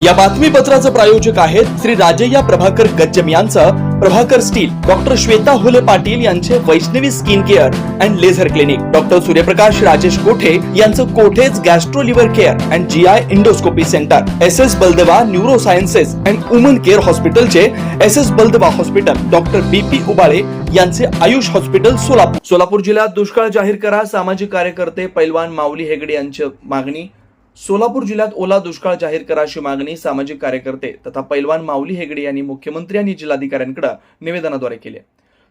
या बातमीपत्राचे प्रायोजक आहेत श्री राजय्या प्रभाकर गज्जम यांचं प्रभाकर स्टील, डॉक्टर श्वेता हुले पाटील यांचे Vaishnavi skin care and laser clinic, doctor Suryaprakash Rajesh Kothe यांचं Kothe's gastro liver care and GI endoscopy centre, S Baldeva neuro sciences and woman care हॉस्पिटलचे S Baldeva hospital, doctor BP Ubale यांचे Ayush hospital Solapur. Solapur जिल्ह्यात दुष्काळ जाहीर करा, सामाजिक कार्यकर्ते पैलवान माऊली हेगडे यांची मागणी. सोलापूर जिल्ह्यात ओला दुष्काळ जाहीर करा अशी मागणी सामाजिक कार्यकर्ते तथा पैलवान माऊली हेगडे यांनी मुख्यमंत्री आणि जिल्हाधिकाऱ्यांकडे निवेदनाद्वारे केली.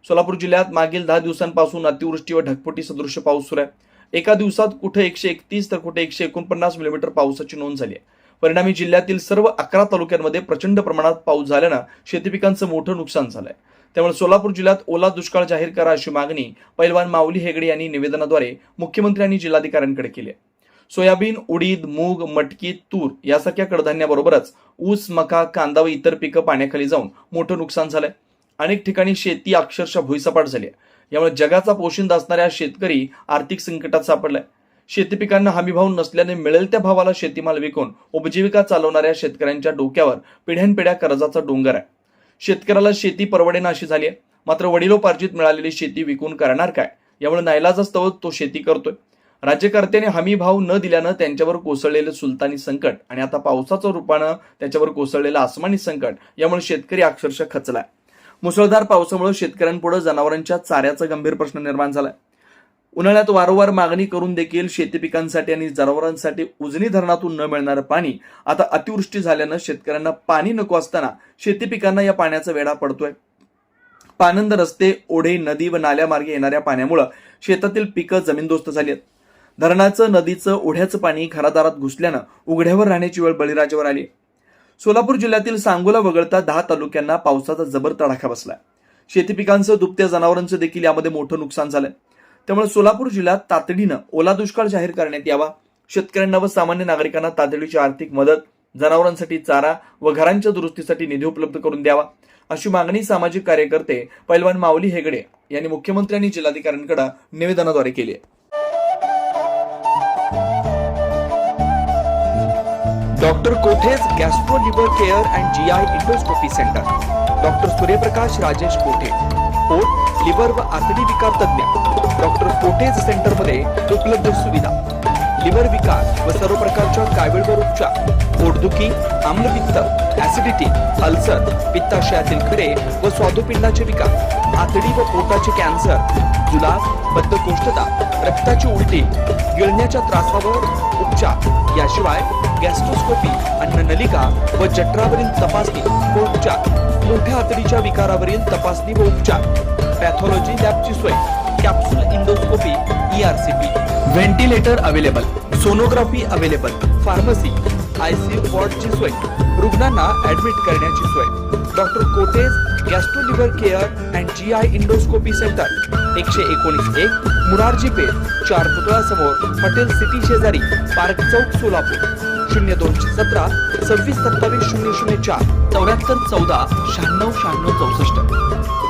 सोलापूर जिल्ह्यात मागील 10 दिवसांपासून अतिवृष्टी व ढगफुटी सदृश पाऊस सुरू आहे. एका दिवसात कुठे 131 तर कुठे 149 मिलीमीटर पावसाची नोंद झाली आहे. परिणामी जिल्ह्यातील सर्व 11 तालुक्यांमध्ये प्रचंड प्रमाणात पाऊस झाल्यानं शेती पिकांचं मोठं नुकसान झालंय. त्यामुळे सोलापूर जिल्ह्यात ओला दुष्काळ जाहीर करा अशी मागणी पैलवान माऊली हेगडे यांनी निवेदनाद्वारे मुख्यमंत्री आणि जिल्हाधिकाऱ्यांकडे केली आहे. सोयाबीन, उडीद, मूग, मटकी, तूर यासारख्या कडधान्याबरोबरच ऊस, मका, कांदा व इतर पिकं पाण्याखाली जाऊन मोठं नुकसान झालंय. अनेक ठिकाणी शेती अक्षरशः भुईसपाट झाली आहे. यामुळे जगाचा पोशिंदा असणाऱ्या शेतकरी आर्थिक संकटात सापडलाय. शेती पिकांना हमीभाव नसल्याने मिळेल त्या भावाला शेतीमाल विकून उपजीविका चालवणाऱ्या शेतकऱ्यांच्या डोक्यावर पिढ्यानपिढ्या कर्जाचा डोंगर आहे. शेतकऱ्याला शेती परवडेना अशी झाली आहे. मात्र वडिलोपार्जित मिळालेली शेती विकून करणार काय, यामुळे नाईलाजास्तव तो शेती करतोय. राज्यकर्त्याने हमी भाव न दिल्यानं त्यांच्यावर कोसळलेलं सुलतानी संकट आणि आता पावसाच्या रूपानं त्याच्यावर कोसळलेलं आसमानी संकट यामुळे शेतकरी अक्षरशः खचलाय. मुसळधार पावसामुळे शेतकऱ्यांपुढे जनावरांच्या चाऱ्याचा गंभीर प्रश्न निर्माण झालाय. उन्हाळ्यात वारंवार मागणी करून देखील शेती पिकांसाठी आणि जनावरांसाठी उजनी धरणातून न मिळणारं पाणी आता अतिवृष्टी झाल्यानं शेतकऱ्यांना पाणी नको असताना शेती पिकांना या पाण्याचा वेढा पडतोय. पाणंद रस्ते, ओढे, नदी व नाल्यामार्गे येणाऱ्या पाण्यामुळे शेतातील पिकं जमीनदोस्त झाली आहेत. धरणाचं, नदीचं, ओढ्याचं पाणी घरादारात घुसल्यानं उघड्यावर राहण्याची वेळ बळीराजावर आली. सोलापूर जिल्ह्यातील सांगोला वगळता 10 तालुक्यांना पावसाचा जबर तडाखा बसलाय. शेती पिकांचं, दुभत्या जनावरांचं देखील यामध्ये मोठं नुकसान झालंय. त्यामुळे सोलापूर जिल्ह्यात तातडीनं ओला दुष्काळ जाहीर करण्यात यावा. शेतकऱ्यांना व सामान्य नागरिकांना तातडीची आर्थिक मदत, जनावरांसाठी चारा व घरांच्या दुरुस्तीसाठी निधी उपलब्ध करून द्यावा अशी मागणी सामाजिक कार्यकर्ते पैलवान माऊली हेगडे यांनी मुख्यमंत्री आणि जिल्हाधिकाऱ्यांकडे निवेदनाद्वारे केली आहे. डॉक्टर कोठेज gastro liver care and GI endoscopy centre, doctor Suryaprakash Rajesh कोठे, पोट, लिव्हर व आतडी विकार तज्ञ. डॉक्टर कोठेज सेंटरमध्ये उपलब्ध सुविधा: लिव्हर विकार व सर्व प्रकारच्या कावीळवर उपचार, पोटदुखी, आम्लपित्त, ऍसिडिटी, अल्सर, पित्ताशयातील खडे व स्वादुपिंडाचे विकार, आतडी व पोटाचे कॅन्सर, जुलाब, बद्धकोष्ठता, रक्ताची उलटी, गिळण्याच्या त्रासावर उपचार. याशिवाय गॅस्ट्रोस्कोपी, अन्ननलिका व जठरावरील तपासणी व उपचार, मोठ्या आतडीच्या विकारावरील तपासणी व उपचार, पॅथॉलॉजी लॅबची सोय, capsule endoscopy, ERCP, ventilator available, sonography available, pharmacy, ICU वॉर्डची सोय, रुग्णांना ऍडमिट करण्याची सोय. Doctor Kothe's gastro liver care and GI endoscopy centre, 119 Murarji Peth, 4 पुतळा समोर, हॉटेल सिटी शेजारी, पार्क चौक, सोलापूर. 0217 26 27 004 74 14 96 96 64.